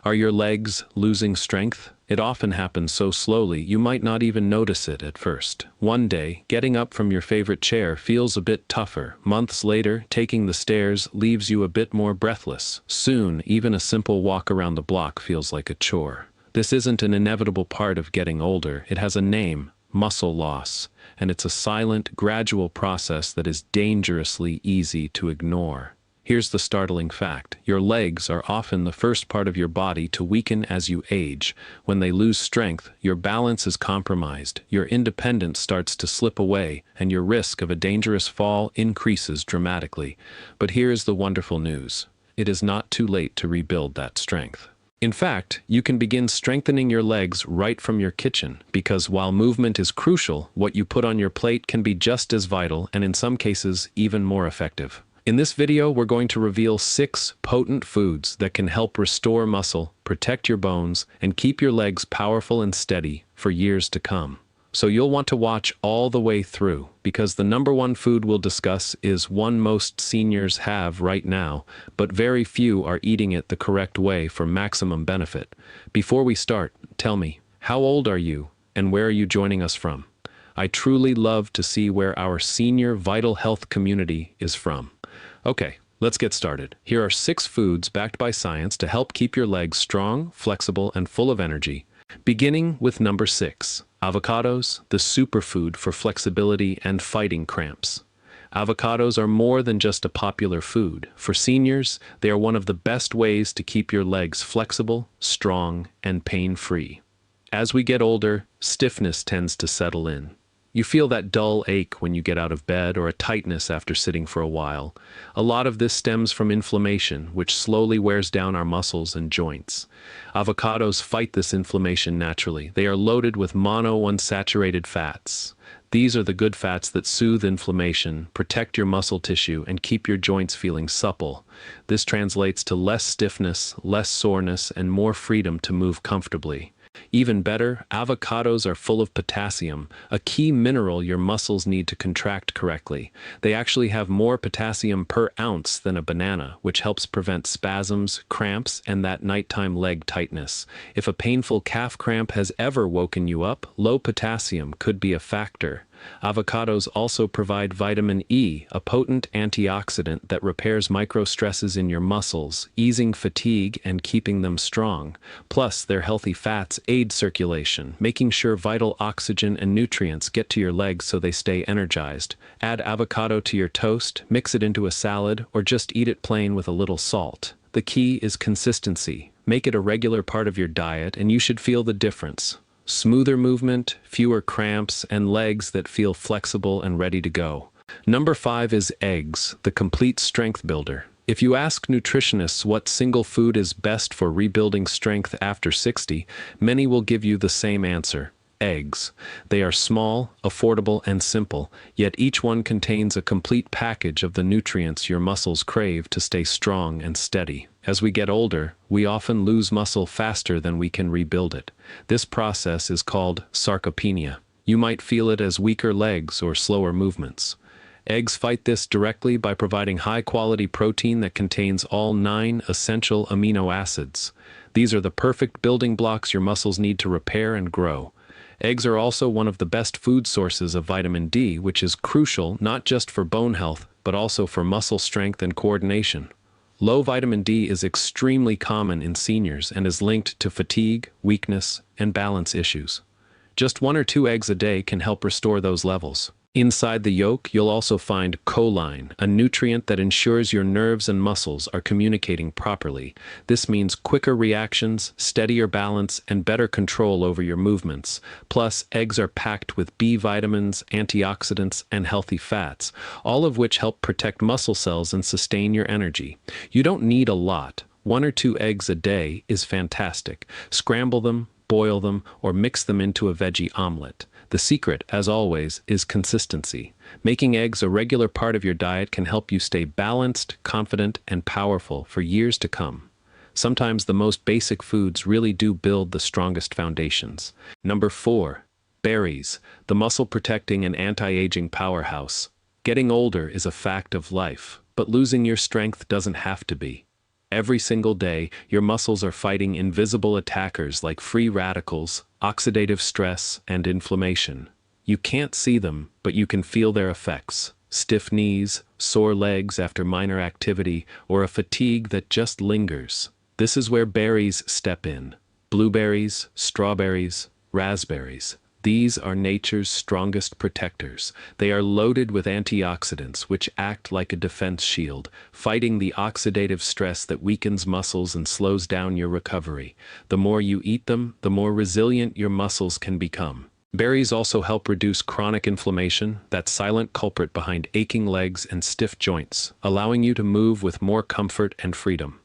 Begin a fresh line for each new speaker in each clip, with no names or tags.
Are your legs losing strength? It often happens so slowly you might not even notice it at first. One day, getting up from your favorite chair feels a bit tougher. Months later, taking the stairs leaves you a bit more breathless. Soon, even a simple walk around the block feels like a chore. This isn't an inevitable part of getting older. It has a name: muscle loss. And it's a silent, gradual process that is dangerously easy to ignore. Here's the startling fact. Your legs are often the first part of your body to weaken as you age. When they lose strength, your balance is compromised, your independence starts to slip away, and your risk of a dangerous fall increases dramatically. But here is the wonderful news. It is not too late to rebuild that strength. In fact, you can begin strengthening your legs right from your kitchen, because while movement is crucial, what you put on your plate can be just as vital and in some cases even more effective. In this video, we're going to reveal 6 potent foods that can help restore muscle, protect your bones, and keep your legs powerful and steady for years to come. So you'll want to watch all the way through, because the number one food we'll discuss is one most seniors have right now, but very few are eating it the correct way for maximum benefit. Before we start, tell me, how old are you, and where are you joining us from? I truly love to see where our senior vital health community is from. Okay, let's get started. Here are 6 foods backed by science to help keep your legs strong, flexible, and full of energy. Beginning with number 6, avocados, the superfood for flexibility and fighting cramps. Avocados are more than just a popular food. For seniors, they are one of the best ways to keep your legs flexible, strong, and pain-free. As we get older, stiffness tends to settle in. You feel that dull ache when you get out of bed or a tightness after sitting for a while. A lot of this stems from inflammation, which slowly wears down our muscles and joints. Avocados fight this inflammation naturally. They are loaded with monounsaturated fats. These are the good fats that soothe inflammation, protect your muscle tissue, and keep your joints feeling supple. This translates to less stiffness, less soreness, and more freedom to move comfortably. Even better, avocados are full of potassium, a key mineral your muscles need to contract correctly. They actually have more potassium per ounce than a banana, which helps prevent spasms, cramps, and that nighttime leg tightness. If a painful calf cramp has ever woken you up, low potassium could be a factor. Avocados also provide vitamin E, a potent antioxidant that repairs microstresses in your muscles, easing fatigue and keeping them strong. Plus, their healthy fats aid circulation, making sure vital oxygen and nutrients get to your legs so they stay energized. Add avocado to your toast, mix it into a salad, or just eat it plain with a little salt. The key is consistency. Make it a regular part of your diet, and you should feel the difference. Smoother movement, fewer cramps, and legs that feel flexible and ready to go. Number 5 is eggs, the complete strength builder. If you ask nutritionists what single food is best for rebuilding strength after 60, many will give you the same answer: eggs. They are small, affordable, and simple, yet each one contains a complete package of the nutrients your muscles crave to stay strong and steady. As we get older, we often lose muscle faster than we can rebuild it. This process is called sarcopenia. You might feel it as weaker legs or slower movements. Eggs fight this directly by providing high-quality protein that contains all 9 essential amino acids. These are the perfect building blocks your muscles need to repair and grow. Eggs are also one of the best food sources of vitamin D, which is crucial not just for bone health, but also for muscle strength and coordination. Low vitamin D is extremely common in seniors and is linked to fatigue, weakness, and balance issues. Just 1 or 2 eggs a day can help restore those levels. Inside the yolk, you'll also find choline, a nutrient that ensures your nerves and muscles are communicating properly. This means quicker reactions, steadier balance, and better control over your movements. Plus, eggs are packed with B vitamins, antioxidants, and healthy fats, all of which help protect muscle cells and sustain your energy. You don't need a lot. 1 or 2 eggs a day is fantastic. Scramble them, boil them, or mix them into a veggie omelet. The secret, as always, is consistency. Making eggs a regular part of your diet can help you stay balanced, confident, and powerful for years to come. Sometimes the most basic foods really do build the strongest foundations. Number 4, berries, the muscle-protecting and anti-aging powerhouse. Getting older is a fact of life, but losing your strength doesn't have to be. Every single day, your muscles are fighting invisible attackers like free radicals, oxidative stress, and inflammation. You can't see them, but you can feel their effects. Stiff knees, sore legs after minor activity, or a fatigue that just lingers. This is where berries step in. Blueberries, strawberries, raspberries. These are nature's strongest protectors. They are loaded with antioxidants which act like a defense shield, fighting the oxidative stress that weakens muscles and slows down your recovery. The more you eat them, the more resilient your muscles can become. Berries also help reduce chronic inflammation, that silent culprit behind aching legs and stiff joints, allowing you to move with more comfort and freedom.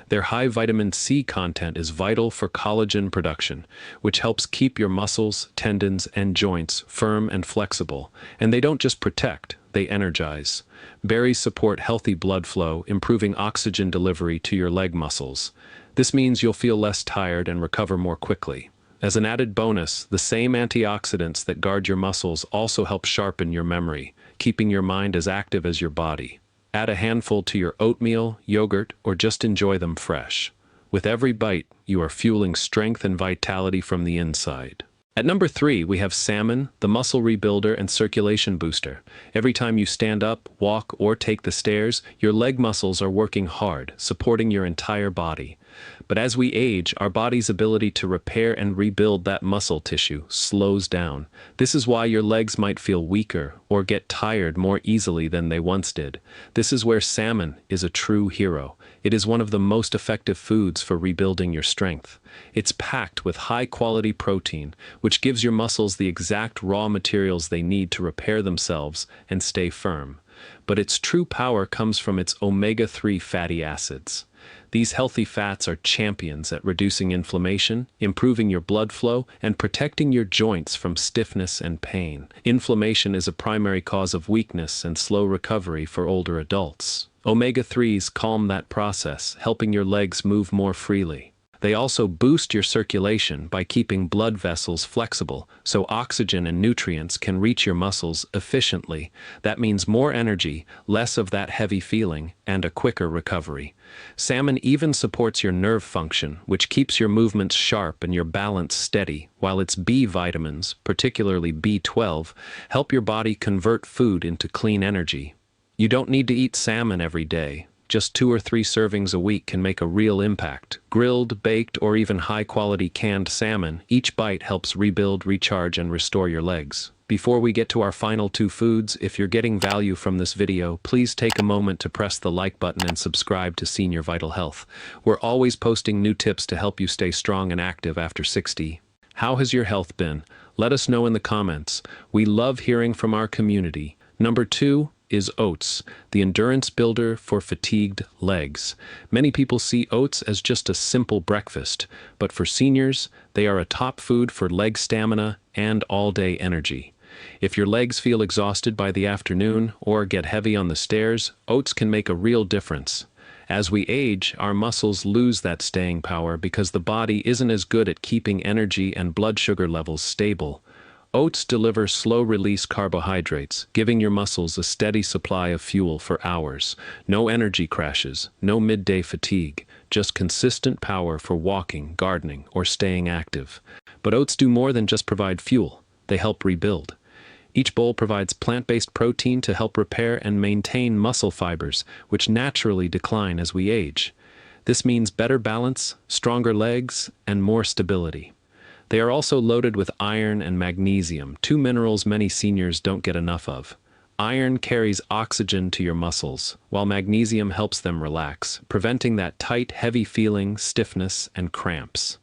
Their high vitamin C content is vital for collagen production, which helps keep your muscles, tendons, and joints firm and flexible. And they don't just protect, they energize. Berries support healthy blood flow, improving oxygen delivery to your leg muscles. This means you'll feel less tired and recover more quickly. As an added bonus, the same antioxidants that guard your muscles also help sharpen your memory, keeping your mind as active as your body. Add a handful to your oatmeal, yogurt, or just enjoy them fresh. With every bite, you are fueling strength and vitality from the inside. At number 3, we have salmon, the muscle rebuilder and circulation booster. Every time you stand up, walk, or take the stairs, your leg muscles are working hard, supporting your entire body. But as we age, our body's ability to repair and rebuild that muscle tissue slows down. This is why your legs might feel weaker or get tired more easily than they once did. This is where salmon is a true hero. It is one of the most effective foods for rebuilding your strength. It's packed with high-quality protein, which gives your muscles the exact raw materials they need to repair themselves and stay firm. But its true power comes from its omega-3 fatty acids. These healthy fats are champions at reducing inflammation, improving your blood flow, and protecting your joints from stiffness and pain. Inflammation is a primary cause of weakness and slow recovery for older adults. Omega-3s calm that process, helping your legs move more freely. They also boost your circulation by keeping blood vessels flexible, so oxygen and nutrients can reach your muscles efficiently. That means more energy, less of that heavy feeling, and a quicker recovery. Salmon even supports your nerve function, which keeps your movements sharp and your balance steady, while its B vitamins, particularly B12, help your body convert food into clean energy. You don't need to eat salmon every day. Just 2 or 3 servings a week can make a real impact. Grilled, baked, or even high-quality canned salmon, each bite helps rebuild, recharge, and restore your legs. Before we get to our final 2 foods, if you're getting value from this video, please take a moment to press the like button and subscribe to Senior Vital Health. We're always posting new tips to help you stay strong and active after 60. How has your health been? Let us know in the comments. We love hearing from our community. Number 2 is oats, the endurance builder for fatigued legs. Many people see oats as just a simple breakfast, but for seniors, they are a top food for leg stamina and all-day energy. If your legs feel exhausted by the afternoon or get heavy on the stairs, oats can make a real difference. As we age, our muscles lose that staying power because the body isn't as good at keeping energy and blood sugar levels stable. Oats deliver slow-release carbohydrates, giving your muscles a steady supply of fuel for hours. No energy crashes, no midday fatigue, just consistent power for walking, gardening, or staying active. But oats do more than just provide fuel. They help rebuild. Each bowl provides plant-based protein to help repair and maintain muscle fibers, which naturally decline as we age. This means better balance, stronger legs, and more stability. They are also loaded with iron and magnesium, 2 minerals many seniors don't get enough of. Iron carries oxygen to your muscles, while magnesium helps them relax, preventing that tight, heavy feeling, stiffness, and cramps.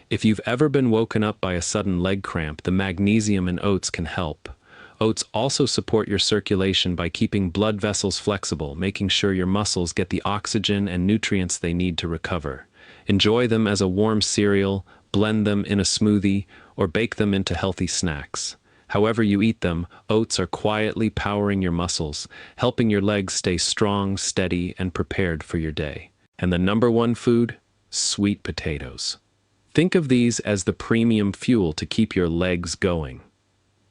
If you've ever been woken up by a sudden leg cramp, the magnesium in oats can help. Oats also support your circulation by keeping blood vessels flexible, making sure your muscles get the oxygen and nutrients they need to recover. Enjoy them as a warm cereal, blend them in a smoothie, or bake them into healthy snacks. However you eat them, oats are quietly powering your muscles, helping your legs stay strong, steady, and prepared for your day. And the number 1 food? Sweet potatoes. Think of these as the premium fuel to keep your legs going.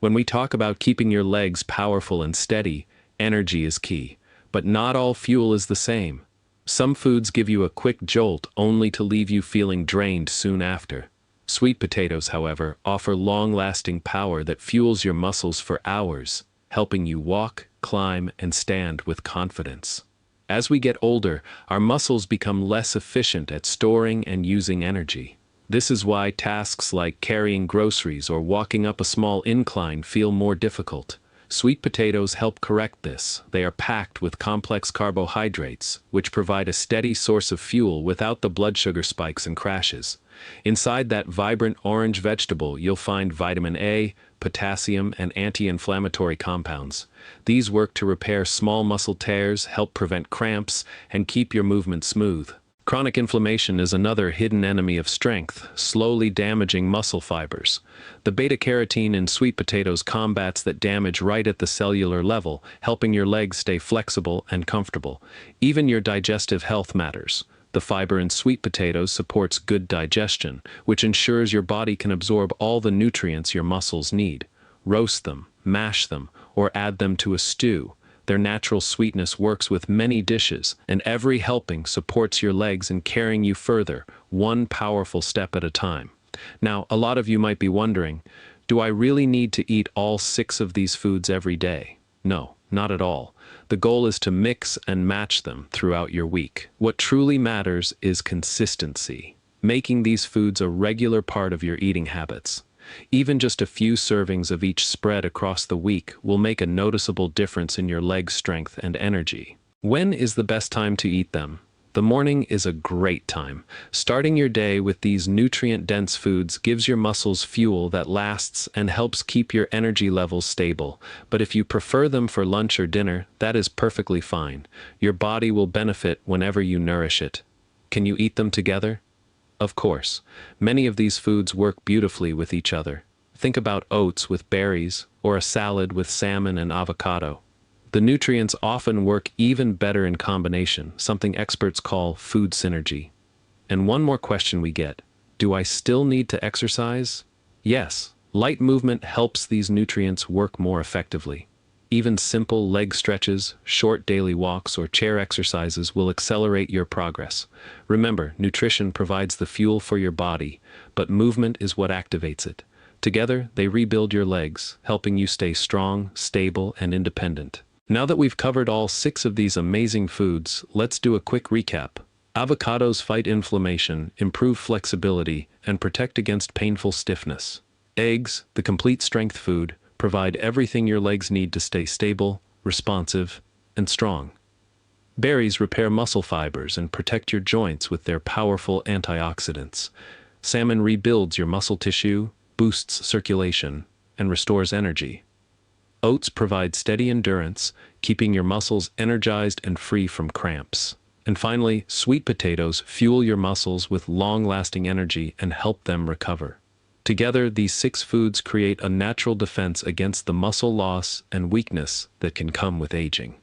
When we talk about keeping your legs powerful and steady, energy is key. But not all fuel is the same. Some foods give you a quick jolt only to leave you feeling drained soon after. Sweet potatoes, however, offer long-lasting power that fuels your muscles for hours, helping you walk, climb, and stand with confidence. As we get older, our muscles become less efficient at storing and using energy. This is why tasks like carrying groceries or walking up a small incline feel more difficult. Sweet potatoes help correct this. They are packed with complex carbohydrates, which provide a steady source of fuel without the blood sugar spikes and crashes. Inside that vibrant orange vegetable, you'll find vitamin A, potassium, and anti-inflammatory compounds. These work to repair small muscle tears, help prevent cramps, and keep your movement smooth. Chronic inflammation is another hidden enemy of strength, slowly damaging muscle fibers. The beta-carotene in sweet potatoes combats that damage right at the cellular level, helping your legs stay flexible and comfortable. Even your digestive health matters. The fiber in sweet potatoes supports good digestion, which ensures your body can absorb all the nutrients your muscles need. Roast them, mash them, or add them to a stew. Their natural sweetness works with many dishes, and every helping supports your legs in carrying you further, one powerful step at a time. Now, a lot of you might be wondering, do I really need to eat all 6 of these foods every day? No, not at all. The goal is to mix and match them throughout your week. What truly matters is consistency, making these foods a regular part of your eating habits. Even just a few servings of each spread across the week will make a noticeable difference in your leg strength and energy. When is the best time to eat them? The morning is a great time. Starting your day with these nutrient-dense foods gives your muscles fuel that lasts and helps keep your energy levels stable. But if you prefer them for lunch or dinner, that is perfectly fine. Your body will benefit whenever you nourish it. Can you eat them together? Of course, many of these foods work beautifully with each other. Think about oats with berries, or a salad with salmon and avocado. The nutrients often work even better in combination, something experts call food synergy. And one more question we get, do I still need to exercise? Yes, light movement helps these nutrients work more effectively. Even simple leg stretches, short daily walks, or chair exercises will accelerate your progress. Remember, nutrition provides the fuel for your body, but movement is what activates it. Together, they rebuild your legs, helping you stay strong, stable, and independent. Now that we've covered all 6 of these amazing foods, let's do a quick recap. Avocados fight inflammation, improve flexibility, and protect against painful stiffness. Eggs, the complete strength food, provide everything your legs need to stay stable, responsive, and strong. Berries repair muscle fibers and protect your joints with their powerful antioxidants. Salmon rebuilds your muscle tissue, boosts circulation, and restores energy. Oats provide steady endurance, keeping your muscles energized and free from cramps. And finally, sweet potatoes fuel your muscles with long-lasting energy and help them recover. Together, these 6 foods create a natural defense against the muscle loss and weakness that can come with aging.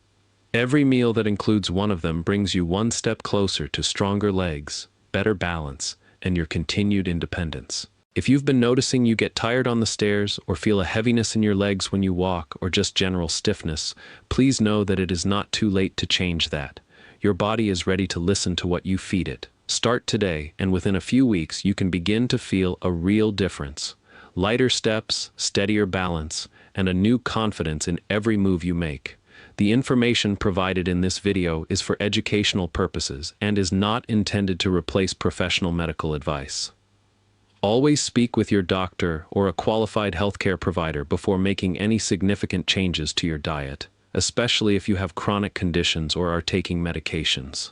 Every meal that includes one of them brings you one step closer to stronger legs, better balance, and your continued independence. If you've been noticing you get tired on the stairs or feel a heaviness in your legs when you walk or just general stiffness, please know that it is not too late to change that. Your body is ready to listen to what you feed it. Start today, and within a few weeks you can begin to feel a real difference. Lighter steps, steadier balance, and a new confidence in every move you make. The information provided in this video is for educational purposes and is not intended to replace professional medical advice. Always speak with your doctor or a qualified healthcare provider before making any significant changes to your diet, especially if you have chronic conditions or are taking medications.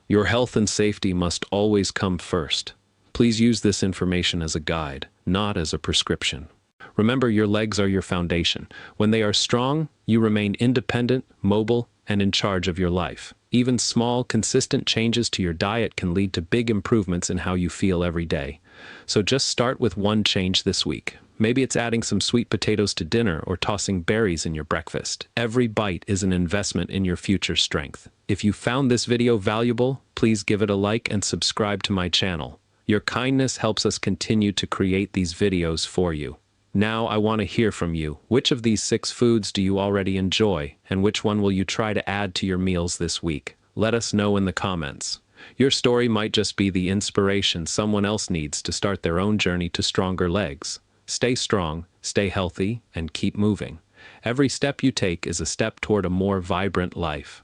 Your health and safety must always come first. Please use this information as a guide, not as a prescription. Remember, your legs are your foundation. When they are strong, you remain independent, mobile, and in charge of your life. Even small, consistent changes to your diet can lead to big improvements in how you feel every day. So just start with one change this week. Maybe it's adding some sweet potatoes to dinner or tossing berries in your breakfast. Every bite is an investment in your future strength. If you found this video valuable, please give it a like and subscribe to my channel. Your kindness helps us continue to create these videos for you. Now I want to hear from you. Which of these 6 foods do you already enjoy, and which one will you try to add to your meals this week? Let us know in the comments. Your story might just be the inspiration someone else needs to start their own journey to stronger legs. Stay strong, stay healthy, and keep moving. Every step you take is a step toward a more vibrant life.